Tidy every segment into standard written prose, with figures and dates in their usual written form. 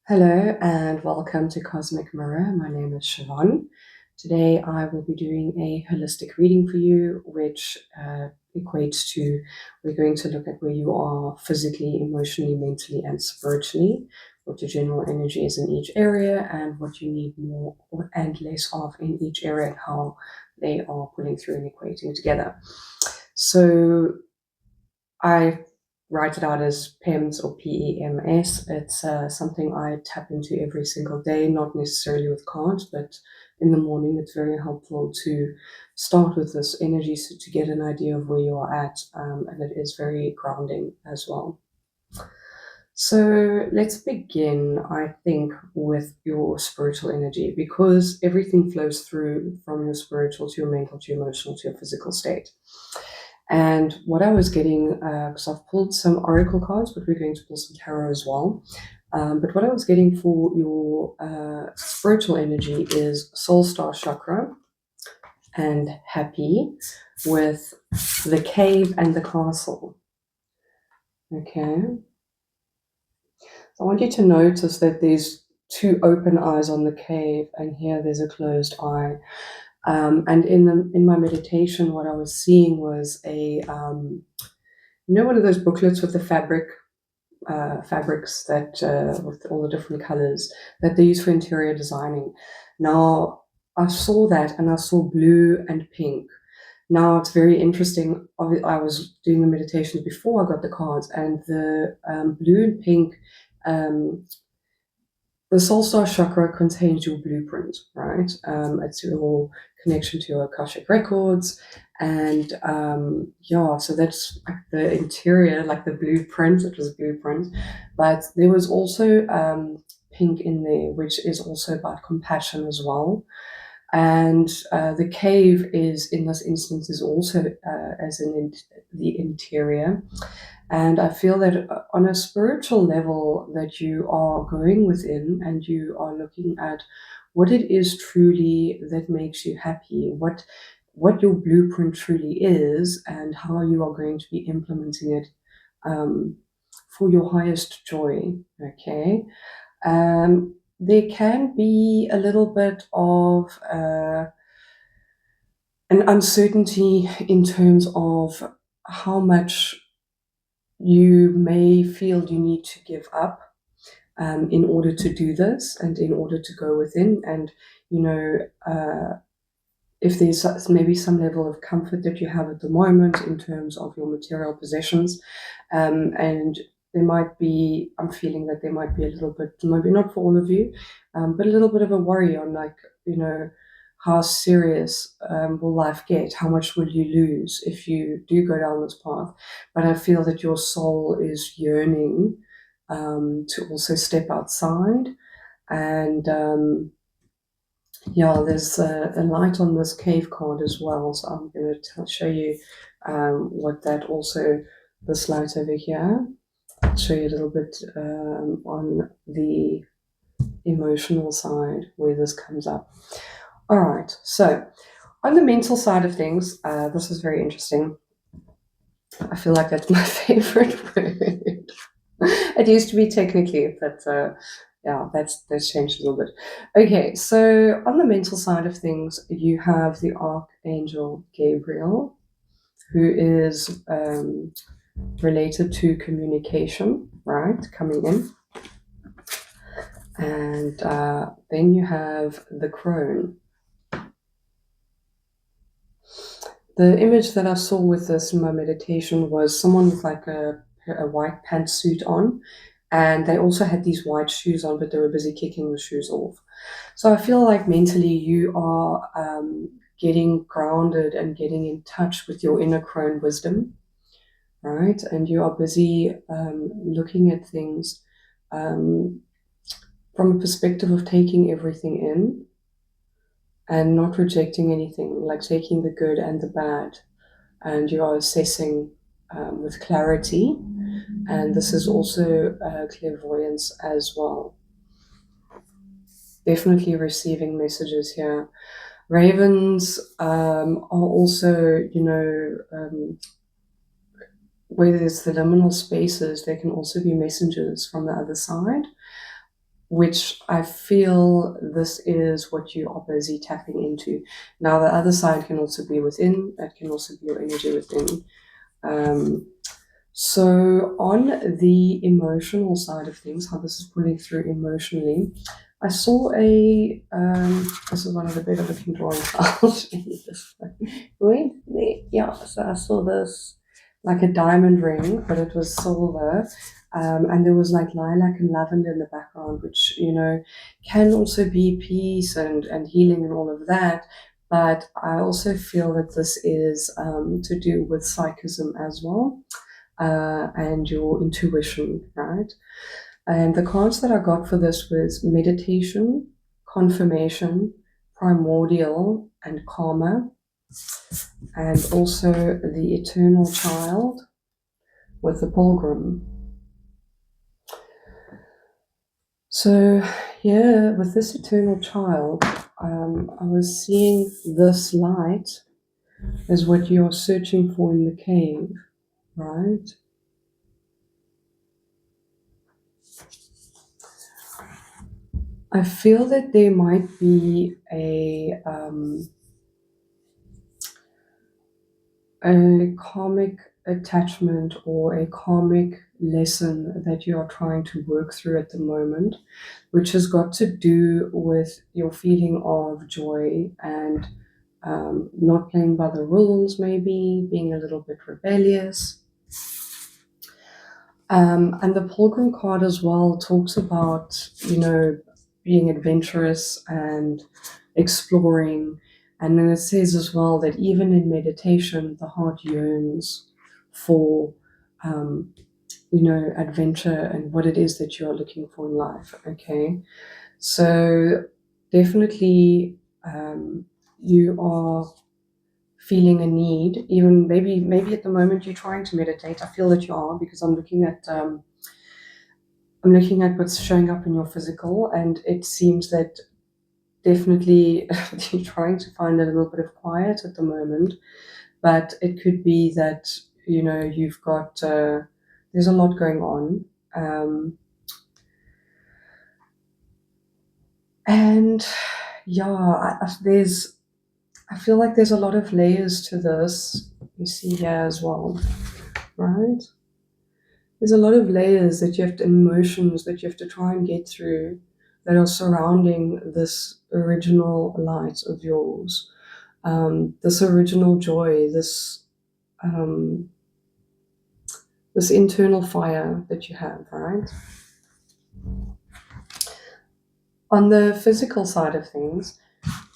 Hello and welcome to Cosmic Mirror. My name is Siobhan. Today I will be doing a holistic reading for you, which equates to we're going to look at where you are physically, emotionally, mentally, and spiritually, what your general energy is in each area, and what you need more and less of in each area, and how they are pulling through and equating together. So I write it out as PEMS or PEMS. It's something I tap into every single day, not necessarily with cards, but in the morning it's very helpful to start with this energy so to get an idea of where you are at, and it is very grounding as well. So let's begin, I think, with your spiritual energy, because everything flows through from your spiritual to your mental to your emotional to your physical state. And what I was getting, because I've pulled some oracle cards, but we're going to pull some tarot as well. But what I was getting for your spiritual energy is Soul Star Chakra and Happy, with the Cave and the Castle. Okay. So I want you to notice that there's two open eyes on the cave, and here there's a closed eye. And in my meditation, what I was seeing was one of those booklets with the fabrics that with all the different colors that they use for interior designing. Now I saw that, and I saw blue and pink. Now it's very interesting. I was doing the meditations before I got the cards, and the blue and pink. The Soul Star Chakra contains your blueprint, right? It's your connection to your Akashic records. And so that's like the interior, like the blueprint. It was a blueprint. But there was also pink in there, which is also about compassion as well. And the cave is, in this instance, is also as in the interior. And I feel that on a spiritual level, that you are going within and you are looking at what it is truly that makes you happy, what your blueprint truly is, and how you are going to be implementing it for your highest joy. Okay. There can be a little bit of an uncertainty in terms of how much you may feel you need to give up in order to do this and in order to go within. And, if there's maybe some level of comfort that you have at the moment in terms of your material possessions, and there might be, I'm feeling that there might be a little bit, maybe not for all of you, but a little bit of a worry on, like, how serious will life get? How much will you lose if you do go down this path? But I feel that your soul is yearning to also step outside. And there's a light on this cave card as well. So I'm going to show you what that also, this light over here. I'll show you a little bit on the emotional side where this comes up. All right, so on the mental side of things, this is very interesting. I feel like that's my favorite word. It used to be technically, but that's changed a little bit. Okay, so on the mental side of things, you have the Archangel Gabriel, who is related to communication, right, coming in. And then you have the crone. The image that I saw with this in my meditation was someone with like a white pantsuit on, and they also had these white shoes on, but they were busy kicking the shoes off. So I feel like mentally you are getting grounded and getting in touch with your inner crone wisdom, right? And you are busy looking at things from a perspective of taking everything in and not rejecting anything, like taking the good and the bad. And you are assessing with clarity. And this is also clairvoyance as well. Definitely receiving messages here. Ravens are also, where there's the liminal spaces, there can also be messengers from the other side, which I feel this is what you are busy tapping into. Now, the other side can also be within, that can also be your energy within. So, on the emotional side of things, how this is pulling through emotionally, I saw this is one of the better looking drawings out. Wait, yeah, so I saw this like a diamond ring, but it was silver. And there was like lilac and lavender in the background, which, can also be peace and healing and all of that. But I also feel that this is to do with psychism as well, and your intuition, right? And the cards that I got for this was meditation, confirmation, primordial, and karma, and also the eternal child with the pilgrim. So, yeah, with this eternal child, I was seeing this light as what you're searching for in the cave, right? I feel that there might be a karmic attachment or a karmic lesson that you are trying to work through at the moment, which has got to do with your feeling of joy and not playing by the rules, maybe being a little bit rebellious. And the Pilgrim card as well talks about, being adventurous and exploring. And then it says as well that even in meditation, the heart yearns for, adventure and what it is that you're looking for in life. Okay. So definitely you are feeling a need, even maybe at the moment you're trying to meditate. I feel that you are, because I'm looking at what's showing up in your physical, and it seems that definitely you're trying to find a little bit of quiet at the moment. But it could be that you've got there's a lot going on, and yeah, I feel like there's a lot of layers to this. You see here as well, right? There's a lot of layers that you have to, emotions that you have to try and get through, that are surrounding this original light of yours, this original joy, um, this internal fire that you have, right? On the physical side of things,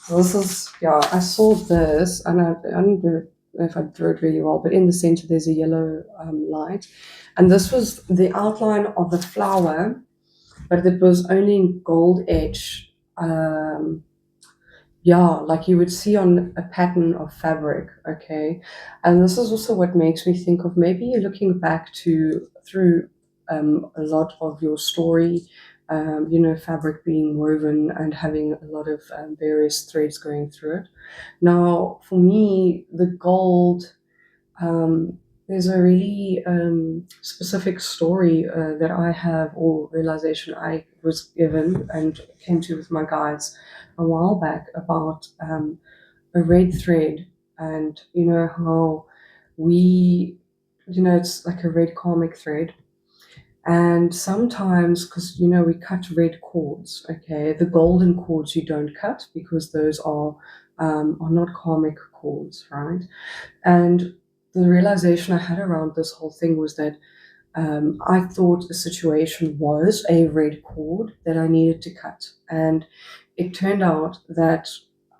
this is, I saw this, and I don't know if I drew it really well, but in the center there's a yellow light. And this was the outline of the flower, but it was only in gold edge. Like you would see on a pattern of fabric, okay? And this is also what makes me think of maybe you're looking back through a lot of your story, fabric being woven and having a lot of various threads going through it. Now, for me, the gold, there's a really specific story that I have, or realization I was given and came to with my guides a while back, about a red thread, and how we, it's like a red karmic thread. And sometimes, because we cut red cords, okay, the golden cords you don't cut, because those are not karmic cords, right? And the realization I had around this whole thing was that I thought the situation was a red cord that I needed to cut. And it turned out that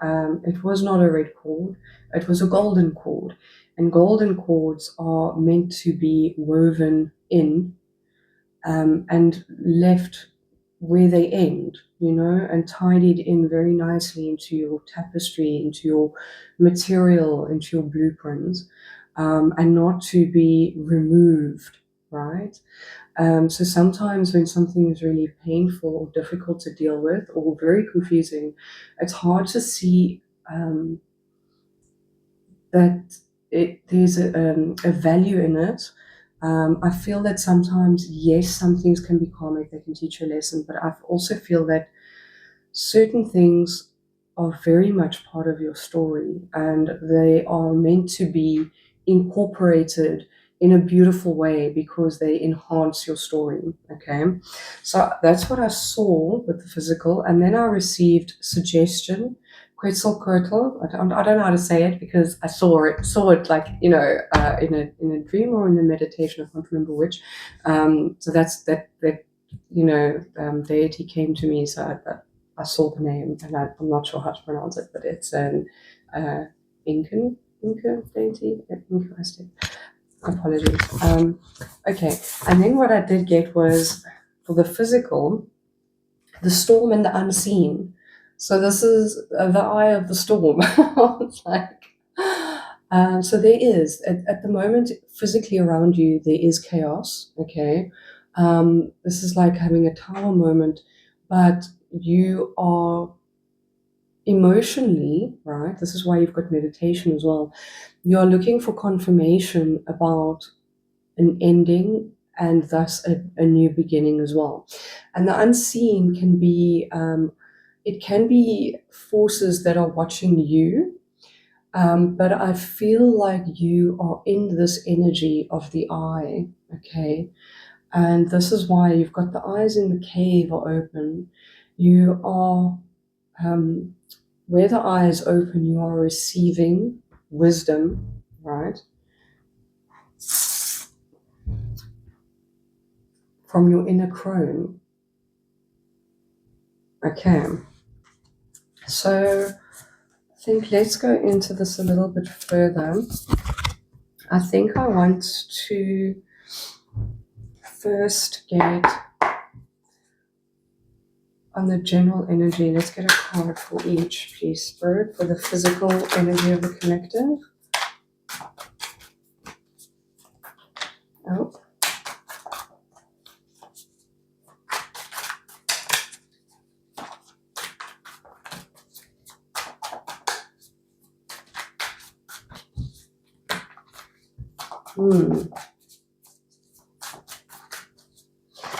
it was not a red cord, it was a golden cord. And golden cords are meant to be woven in and left where they end, and tidied in very nicely into your tapestry, into your material, into your blueprints, and not to be removed, right? So sometimes when something is really painful or difficult to deal with or very confusing, it's hard to see that there's a value in it, I feel that sometimes, yes, some things can be karmic, they can teach you a lesson, but I also feel that certain things are very much part of your story and they are meant to be incorporated in a beautiful way because they enhance your story. Okay, so that's what I saw with the physical, and then I received suggestion. Quetzalcoatl. I don't know how to say it because I saw it like in a dream or in a meditation. I can't remember which. So that's that deity came to me. So I saw the name, and I'm not sure how to pronounce it, but it's an Inca deity. Inca Aztec. Apologies. Okay, and then what I did get was for the physical, the storm and the unseen. So this is the eye of the storm. It's like, so there is at the moment physically around you there is chaos. Okay, this is like having a tower moment, but you are emotionally, right? This is why you've got meditation as well. You are looking for confirmation about an ending and thus a new beginning as well. And the unseen can be, it can be forces that are watching you, but I feel like you are in this energy of the eye, okay? And this is why you've got the eyes in the cave are open. You are, where the eye is open, you are receiving wisdom, right? From your inner crone. Okay. So I think let's go into this a little bit further. I think I want to first get on the general energy. Let's get a card for each, please, Spirit, for the physical energy of the collective. Oh.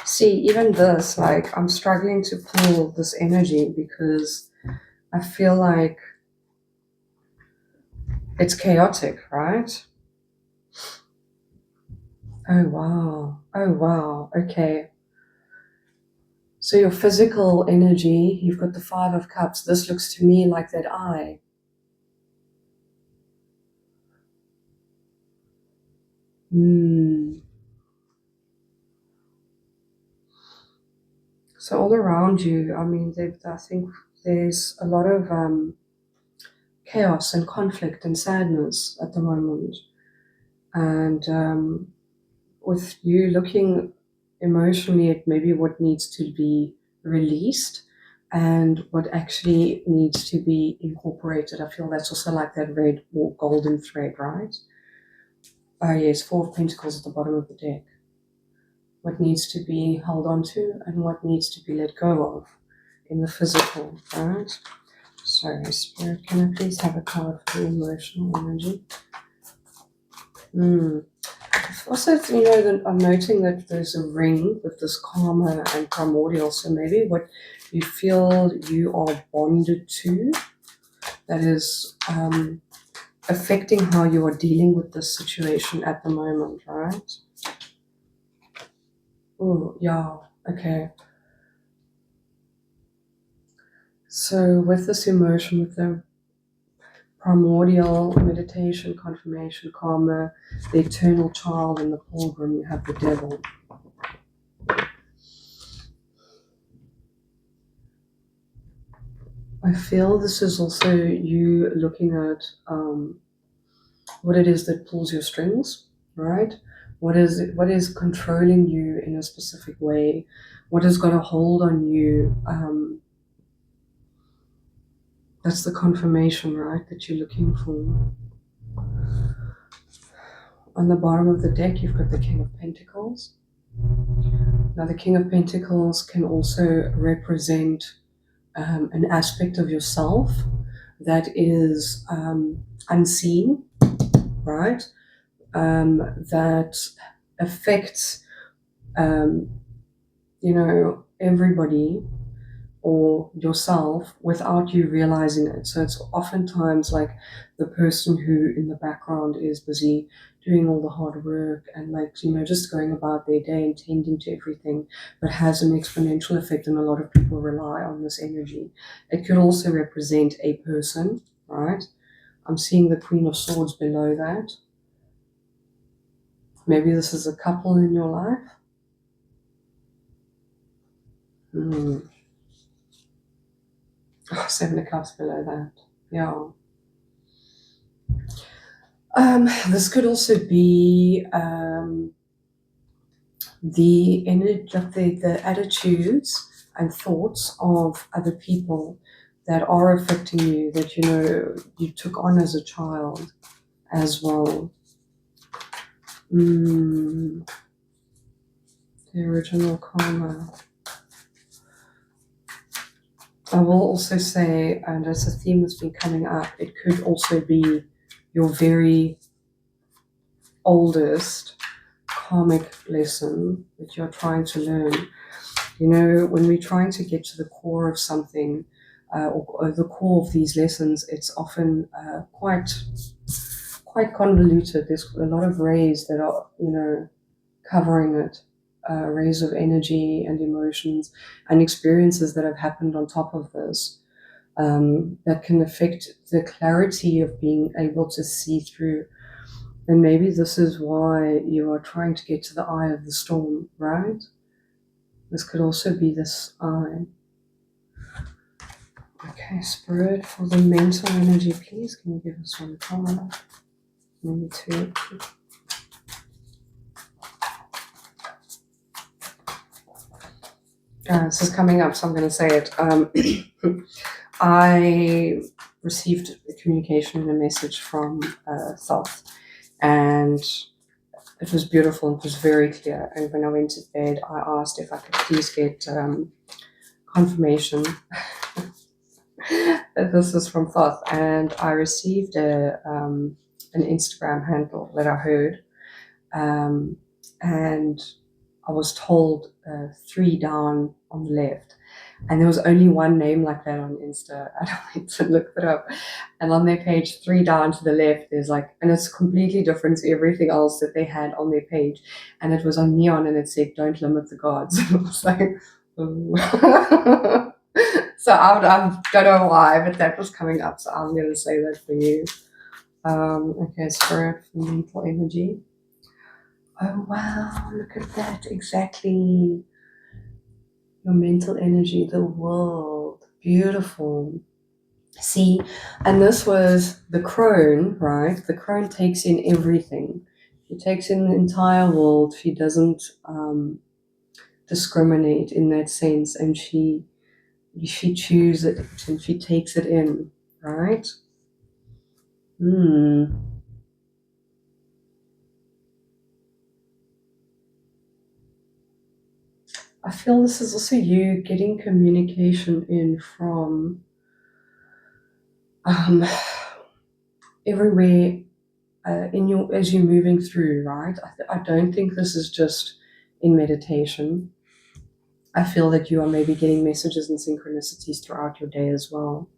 See, even this, like, I'm struggling to pull this energy because I feel like it's chaotic, right? Oh, wow. Oh, wow. Okay. So your physical energy, you've got the Five of Cups. This looks to me like that eye. So all around you, I mean, I think there's a lot of chaos and conflict and sadness at the moment. And with you looking emotionally at maybe what needs to be released and what actually needs to be incorporated, I feel that's also like that red or golden thread, right? Oh yes, Four of Pentacles at the bottom of the deck. What needs to be held on to and what needs to be let go of in the physical, right? Sorry, Spirit, can I please have a card for emotional energy? Also, I'm noting that there's a ring with this karma and primordial, so maybe what you feel you are bonded to that is affecting how you are dealing with this situation at the moment, right? Oh, yeah, okay. So with this emotion, with the primordial, meditation, confirmation, karma, the eternal child, and the pilgrim, you have the devil. I feel this is also you looking at what it is that pulls your strings, right? What is controlling you in a specific way? What has got a hold on you? That's the confirmation, right, that you're looking for. On the bottom of the deck, you've got the King of Pentacles. Now, the King of Pentacles can also represent an aspect of yourself that is unseen, right? That affects, everybody or yourself without you realizing it. So it's oftentimes like the person who in the background is busy doing all the hard work and just going about their day and tending to everything, but has an exponential effect, and a lot of people rely on this energy. It could also represent a person, right? I'm seeing the Queen of Swords below that. Maybe this is a couple in your life. Oh, Seven of Cups below that. Yeah. This could also be the energy, the attitudes and thoughts of other people that are affecting you, that you took on as a child as well. The original karma. I will also say, and as a theme that's been coming up, it could also be your very oldest karmic lesson that you're trying to learn. When we're trying to get to the core of something, or the core of these lessons, it's often quite convoluted. There's a lot of rays that are, covering it, rays of energy and emotions and experiences that have happened on top of this, that can affect the clarity of being able to see through. And maybe this is why you are trying to get to the eye of the storm, right? This could also be this eye. Okay, Spirit, for the mental energy, please, can you give us one card? Maybe two. This is coming up, so I'm going to say it. I received a communication and a message from Thoth, and it was beautiful. It was very clear. And when I went to bed, I asked if I could please get confirmation that this is from Thoth, and I received an Instagram handle that I heard, and I was told 3 down on the left. And there was only one name like that on Insta. And I went to look it up. And on their page, 3 down to the left, there's and it's completely different to everything else that they had on their page. And it was on neon and it said, "Don't limit the gods." And I was like, oh. So I don't know why, but that was coming up. So I'm going to say that for you. Okay, Spirit, mental energy. Oh, wow, look at that. Exactly. Your mental energy, the world. Beautiful. See, and this was the crone, right? The crone takes in everything. She takes in the entire world. She doesn't discriminate in that sense, and she chooses it and she takes it in, right? I feel this is also you getting communication in from everywhere as you're moving through, right? I don't think this is just in meditation. I feel that you are maybe getting messages and synchronicities throughout your day as well.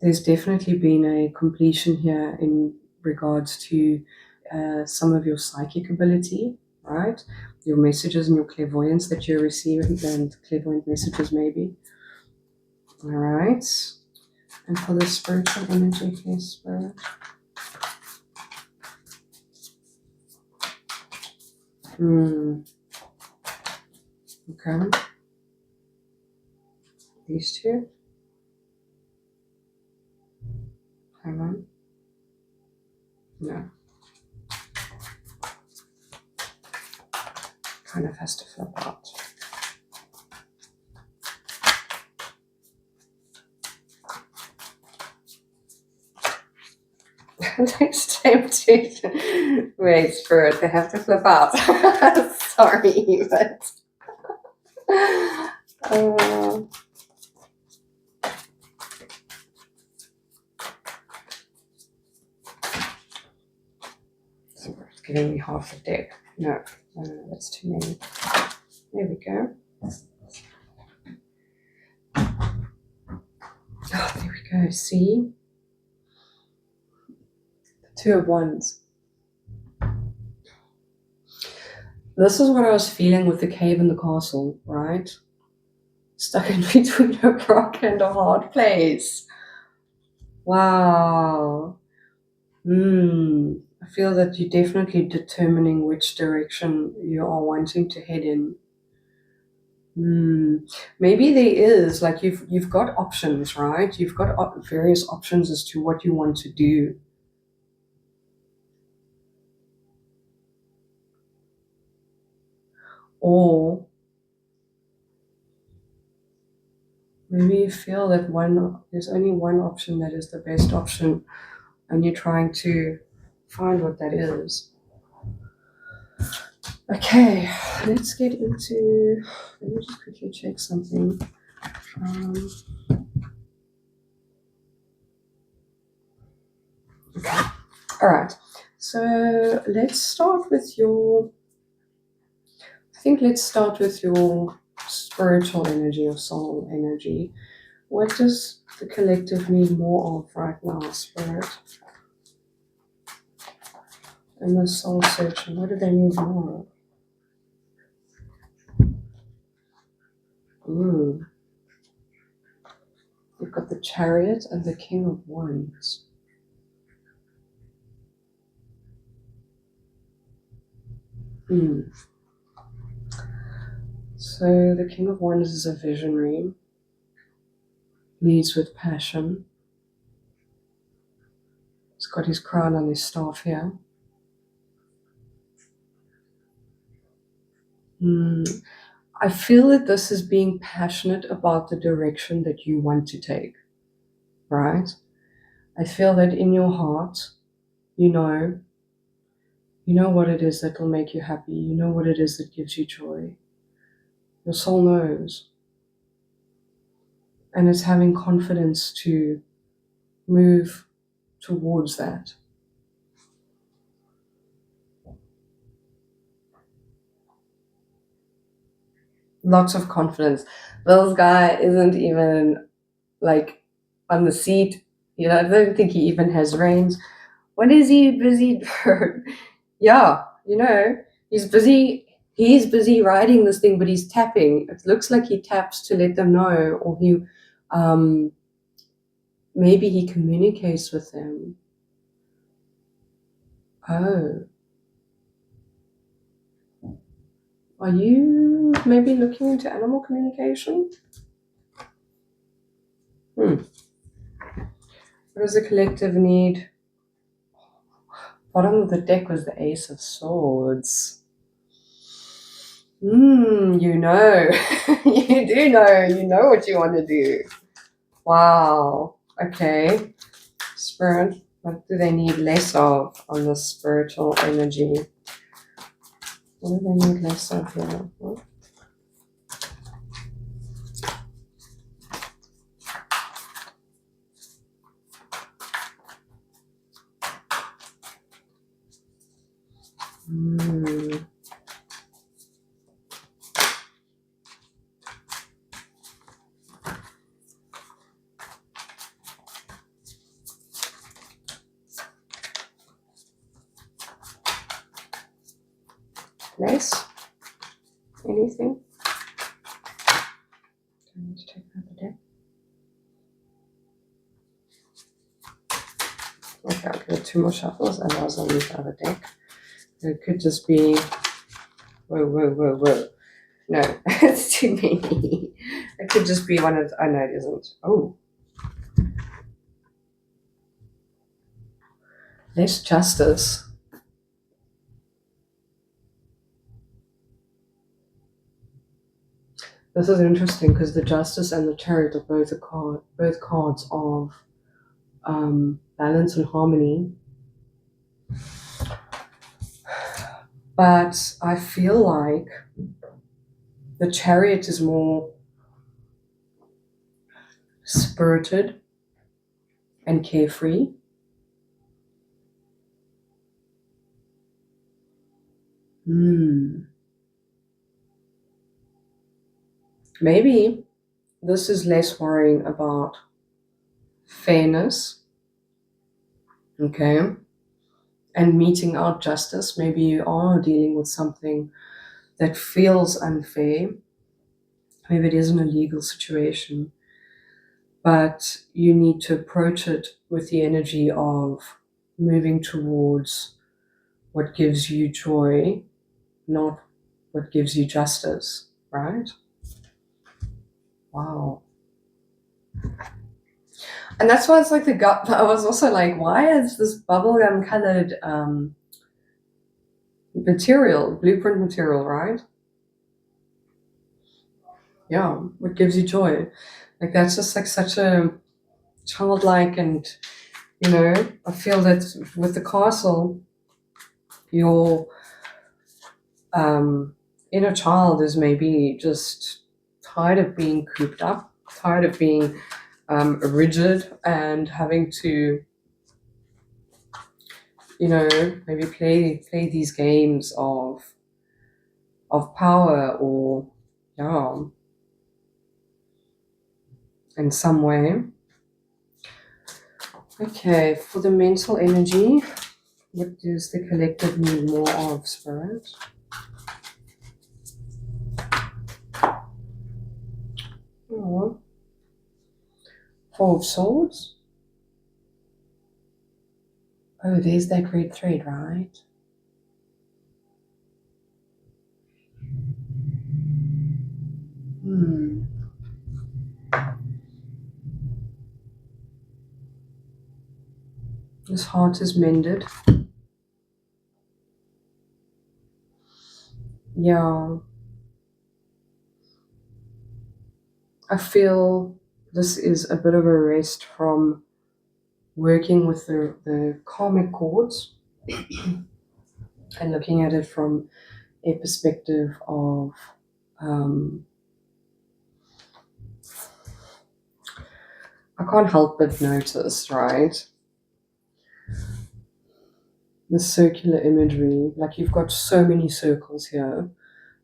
There's definitely been a completion here in regards to some of your psychic ability, right? Your messages and your clairvoyance that you're receiving, and clairvoyant messages maybe. All right. And for the spiritual energy, please, Spirit. Okay. These two. Hang on. No. Kind of has to flip out. Next time, wait, Spirit, they have to flip out. Sorry, but giving me half the deck. No, that's too many. There we go. Oh, there we go. See? The Two of Wands. This is what I was feeling with the cave and the castle, right? Stuck in between a rock and a hard place. Wow. I feel that you're definitely determining which direction you are wanting to head in. Maybe there is, like, you've got options, right? You've got various options as to what you want to do. Or maybe you feel that there's only one option that is the best option, and you're trying to find what that is. Okay, let's get into, let me just quickly check something. Okay, all right. So let's start with your spiritual energy or soul energy. What does the collective need more of right now, Spirit? And the soul searching, what do they need more of? Ooh. You've got the Chariot and the King of Wands. So the King of Wands is a visionary, leads with passion. He's got his crown and his staff here. I feel that this is being passionate about the direction that you want to take, right? I feel that in your heart, you know what it is that will make you happy. You know what it is that gives you joy. Your soul knows. And it's having confidence to move towards that. Lots of confidence. This guy isn't even like on the seat. You know, I don't think he even has reins. What is he busy for? Yeah, you know, he's busy riding this thing, but he's tapping. It looks like he taps to let them know, or he maybe he communicates with them. Oh. Are you maybe looking into animal communication? What does the collective need? Bottom of the deck was the Ace of Swords. You know. You do know. You know what you want to do. Wow. Okay. Spirit, what do they need less of on the spiritual energy? What do they need less of here? Less? Anything? Do I need to take out the deck? Okay, I'll give it 2 more shuffles and I'll on the other deck. It could just be, whoa. No, it's too many. It could just be one of, oh no, it isn't. Oh. Less justice. This is interesting because the Justice and the Chariot are both cards of balance and harmony. But I feel like the Chariot is more spirited and carefree. Maybe this is less worrying about fairness, okay, and meting out justice. Maybe you are dealing with something that feels unfair. Maybe it isn't a legal situation, but you need to approach it with the energy of moving towards what gives you joy, not what gives you justice, right? Wow. And that's why it's like the gut. I was also like, why is this bubblegum colored material, blueprint material, right? Yeah, what gives you joy? Like that's just like such a childlike, and I feel that with the castle, your inner child is maybe just tired of being cooped up, tired of being rigid and having to, maybe play these games of power, or yeah, in some way. Okay, for the mental energy, what does the collective need more of, Spirit? Oh, Four of Swords. Oh, there's that red thread, right? His heart is mended. Yeah. I feel this is a bit of a rest from working with the karmic chords and looking at it from a perspective of I can't help but notice, right? The circular imagery, like you've got so many circles here,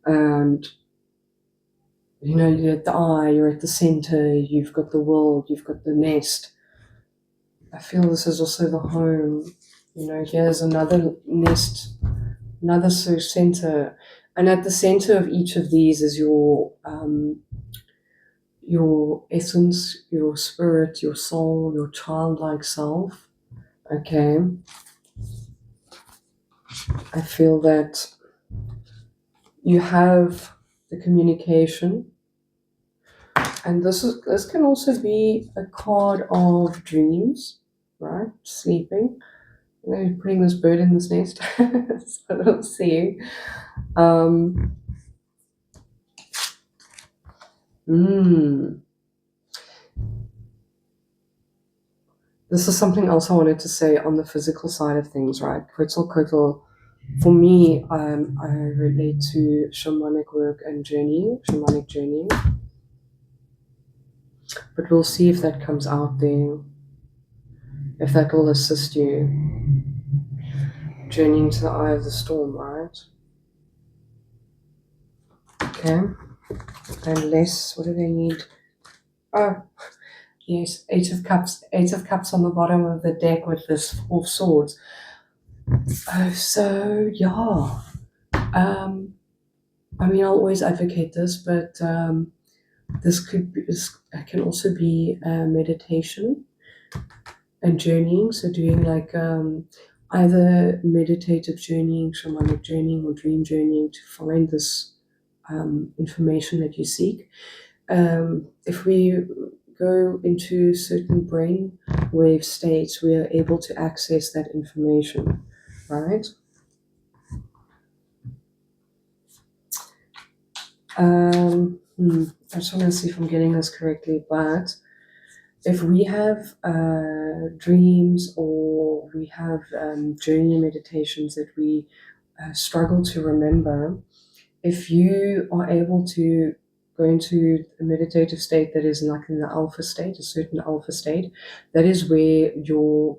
and you're at the eye, you're at the center, you've got the world, you've got the nest. I feel this is also the home. Here's another nest, another center, and at the center of each of these is your essence, your spirit, your soul, your childlike self. Okay, I feel that you have the communication, and this can also be a card of dreams, right? Sleeping. Putting this bird in this nest. That's what I'm seeing. Um, mm, this is something else I wanted to say on the physical side of things, right? Quetzalcoatl, for me, I relate to shamanic work and shamanic journeying. But we'll see if that comes out there, if that will assist you journeying to the eye of the storm, right? Okay. Unless, what do they need? Oh, yes, Eight of Cups. Eight of Cups on the bottom of the deck with this Four of Swords. Oh, so yeah. I'll always advocate this, but this can also be meditation and journeying. So doing like either meditative journeying, shamanic journeying, or dream journeying to find this information that you seek. If we go into certain brain wave states, we are able to access that information, right? I just want to see if I'm getting this correctly, but if we have dreams, or we have journey meditations that we struggle to remember, if you are able to go into a meditative state that is like in the alpha state, a certain alpha state, that is where your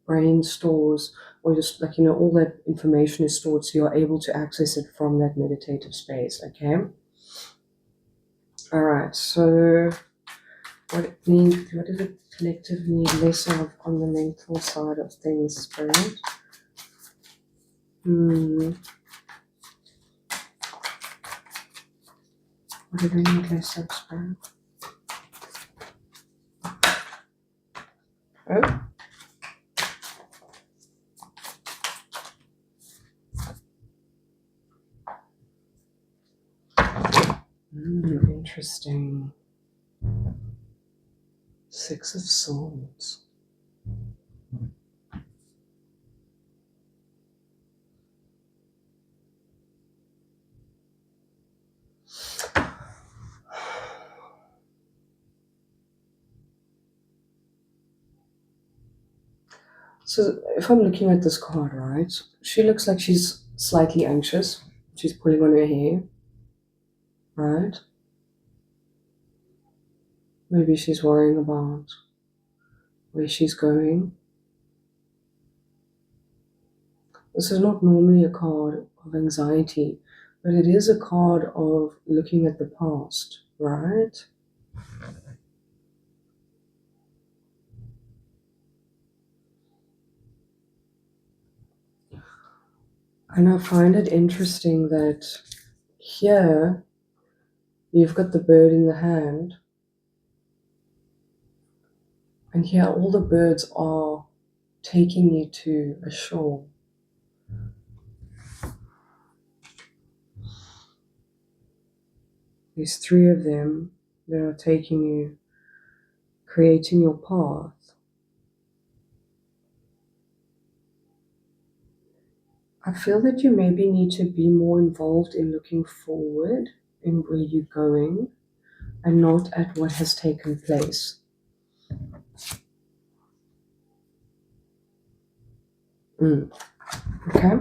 brain stores or just like, all that information is stored, so you're able to access it from that meditative space. Okay. All right. So what does the collective need less of on the mental side of things, Spirit? What do they need less of, Spirit? Oh. Interesting. Six of Swords. So if I'm looking at this card, right, she looks like she's slightly anxious. She's pulling on her hair, right? Maybe she's worrying about where she's going. This is not normally a card of anxiety, but it is a card of looking at the past, right? And I find it interesting that here you've got the bird in the hand, and here all the birds are taking you to a shore. There's three of them that are taking you, creating your path. I feel that you maybe need to be more involved in looking forward in where you're going and not at what has taken place. Okay.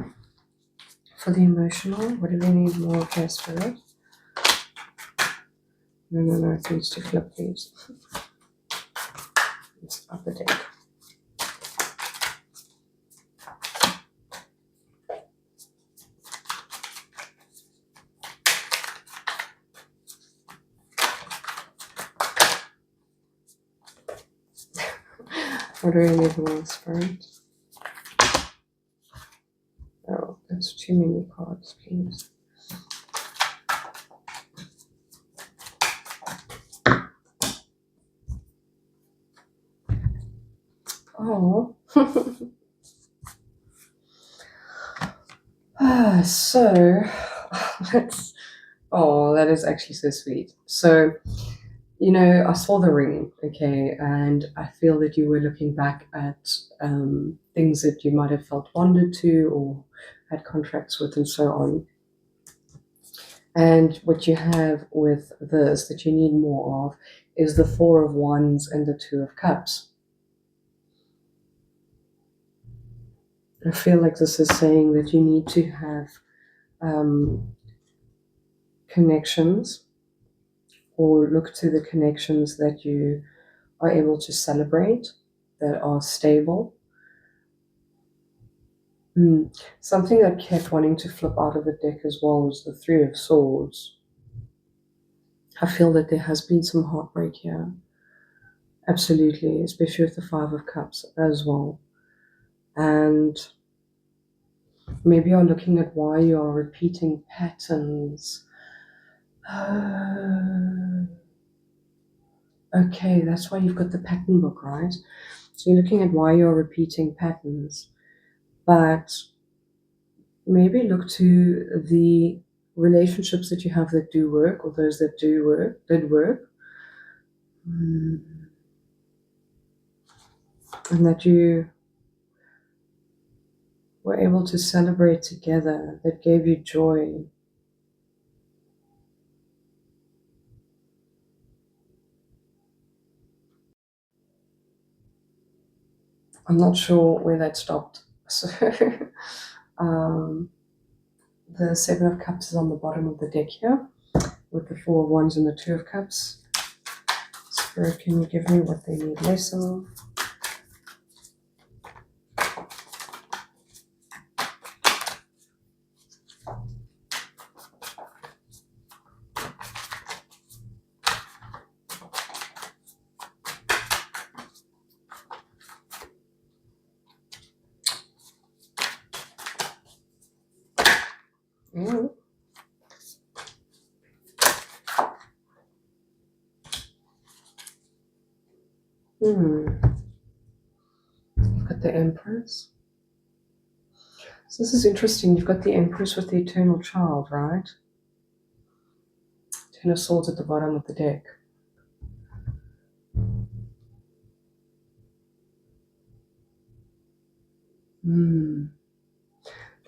For the emotional, what do we need more of here, Spirit? No, it needs to flip, please. It's up the deck. What do we need more, Spirit? Oh, that's too many cards, please. Oh. So, that is actually so sweet. So, I saw the ring, okay, and I feel that you were looking back at things that you might have felt bonded to or had contracts with and so on. And what you have with this that you need more of is the Four of Wands and the Two of Cups. I feel like this is saying that you need to have connections, or look to the connections that you are able to celebrate, that are stable. Something that kept wanting to flip out of the deck as well was the Three of Swords. I feel that there has been some heartbreak here. Absolutely, especially with the Five of Cups as well. And maybe you're looking at why you're repeating patterns. Okay, that's why you've got the pattern book, right? So you're looking at why you're repeating patterns. But maybe look to the relationships that you have that do work, or those that did work. And that you were able to celebrate together, that gave you joy. I'm not sure where that stopped. So the Seven of Cups is on the bottom of the deck here, with the Four of Wands and the Two of Cups. Spirit, can you give me what they need less of? You've got the Empress. So this is interesting. You've got the Empress with the Eternal Child, right? Ten of Swords at the bottom of the deck. The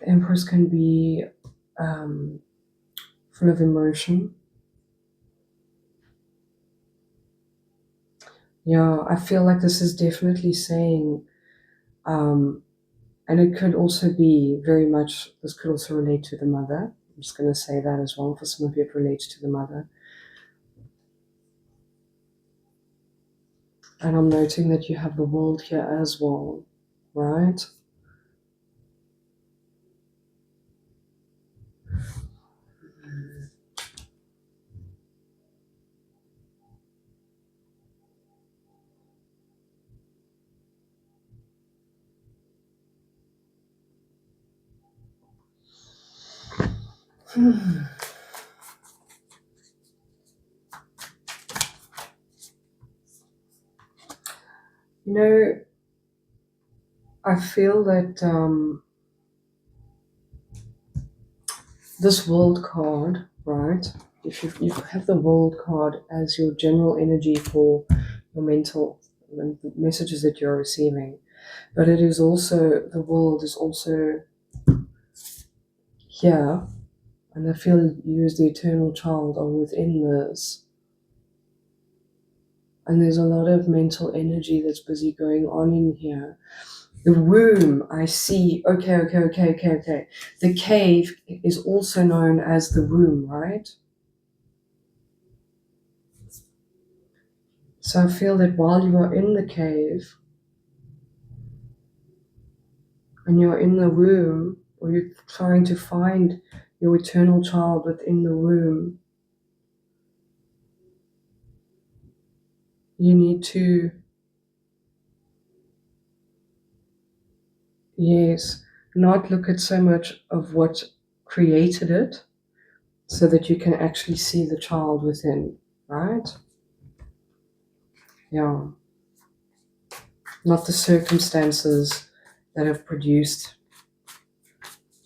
Empress can be full of emotion. Yeah, I feel like this is definitely saying, and it could also be very much, this could also relate to the mother. I'm just going to say that as well. For some of you, it relates to the mother. And I'm noting that you have the world here as well, right? You know, I feel that this world card, right? If you have the world card as your general energy for your mental messages that you're receiving, but it is also, the world is also here, and I feel you as the eternal child are within this. And there's a lot of mental energy that's busy going on in here. The womb, I see. Okay. The cave is also known as the womb, right? So I feel that while you are in the cave and you're in the womb, or you're trying to find your eternal child within the womb, you need to, yes, not look at so much of what created it, so that you can actually see the child within, right? Yeah. Not the circumstances that have produced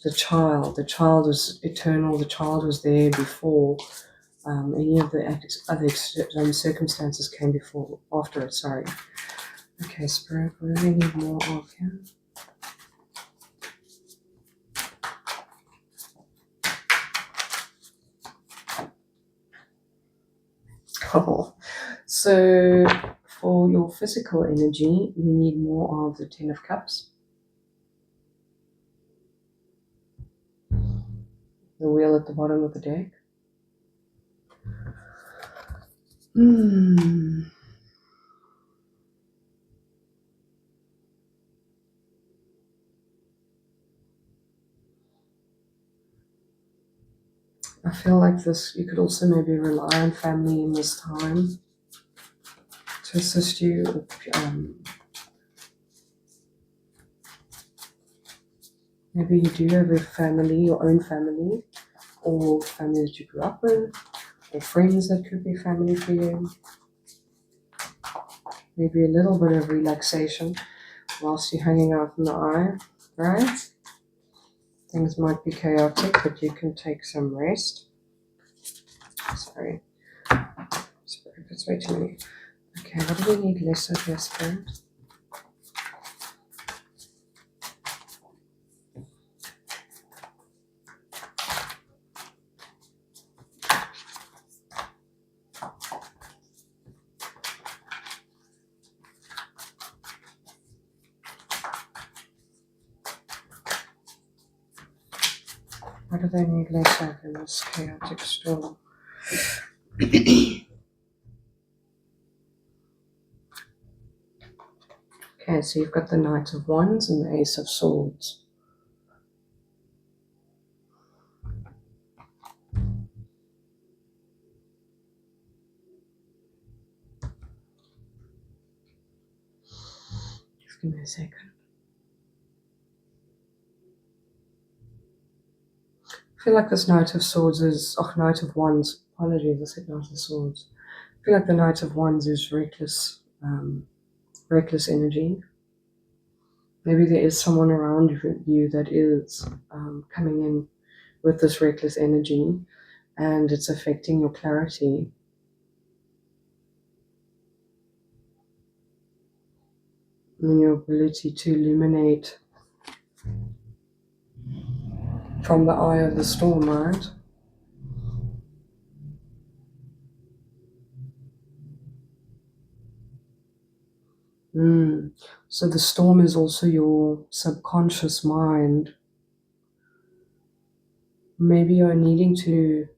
the child. The child was eternal. The child was there before any of the other circumstances came before, after it. Sorry. Okay, Spirit, what do they need more of here? Oh, so for your physical energy, you need more of the Ten of Cups, the wheel at the bottom of the deck. I feel like this, you could also maybe rely on family in this time to assist you. Maybe you do have a family, your own family, or family that you grew up with, or friends that could be family for you. Maybe a little bit of relaxation whilst you're hanging out in the eye, right? Things might be chaotic, but you can take some rest. Sorry. Spirit, that's way too many. Okay, what do we need less of here, Spirit? What do they need less of in this chaotic storm? Okay, so you've got the Knight of Wands and the Ace of Swords. Just give me a second. I feel like this Knight of Swords is, Knight of Wands, apologies, I said Knight of Swords. I feel like the Knight of Wands is reckless, reckless energy. Maybe there is someone around you that is coming in with this reckless energy, and it's affecting your clarity and your ability to illuminate from the eye of the storm, right? So the storm is also your subconscious mind. Maybe you're needing to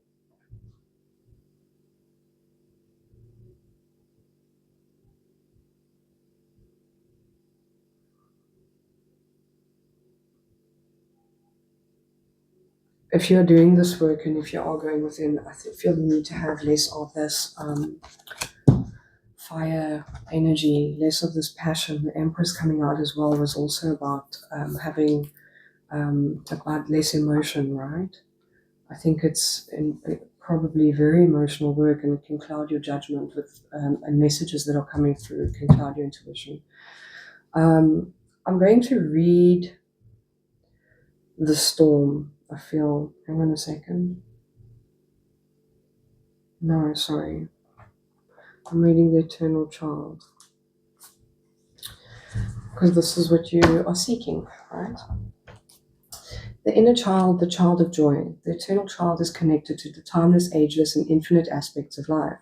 if you're doing this work and if you are going within, I feel you need to have less of this fire energy, less of this passion. The Empress coming out as well was also about having about less emotion, right? I think it's probably very emotional work, and it can cloud your judgment with and messages that are coming through can cloud your intuition. I'm going to read the storm. I feel. Hang on a second. No, sorry. I'm reading the Eternal Child because this is what you are seeking, right? The inner child, the child of joy. The eternal child is connected to the timeless, ageless, and infinite aspects of life.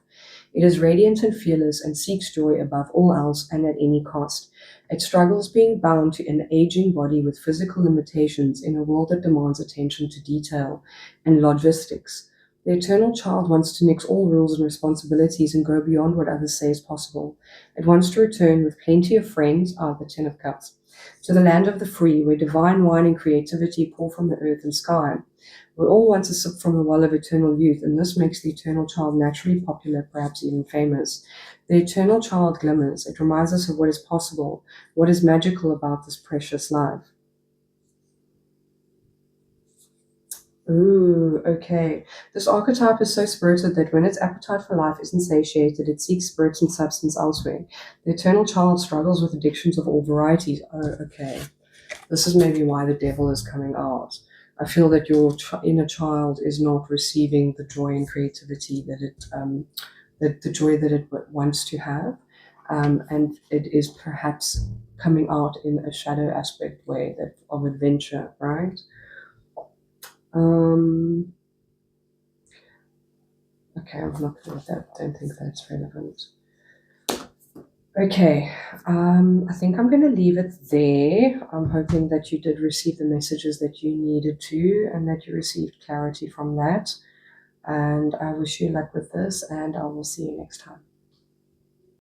It is radiant and fearless and seeks joy above all else and at any cost. It struggles being bound to an aging body with physical limitations in a world that demands attention to detail and logistics. The eternal child wants to mix all rules and responsibilities and go beyond what others say is possible. It wants to return with plenty of friends, the Ten of Cups, to the land of the free, where divine wine and creativity pour from the earth and sky. We all want to sip from the well of eternal youth, and this makes the eternal child naturally popular, perhaps even famous. The eternal child glimmers. It reminds us of what is possible, what is magical about this precious life. Ooh, okay. This archetype is so spirited that when its appetite for life isn't satiated, it seeks spirit and substance elsewhere. The eternal child struggles with addictions of all varieties. Oh, okay. This is maybe why the devil is coming out. I feel that your inner child is not receiving the joy and creativity that the joy that it wants to have, and it is perhaps coming out in a shadow aspect way that of adventure, right? Um, okay, I'm not good with that. Don't think that's relevant. Okay, I think I'm going to leave it there. I'm hoping that you did receive the messages that you needed to and that you received clarity from that. And I wish you luck with this, and I will see you next time.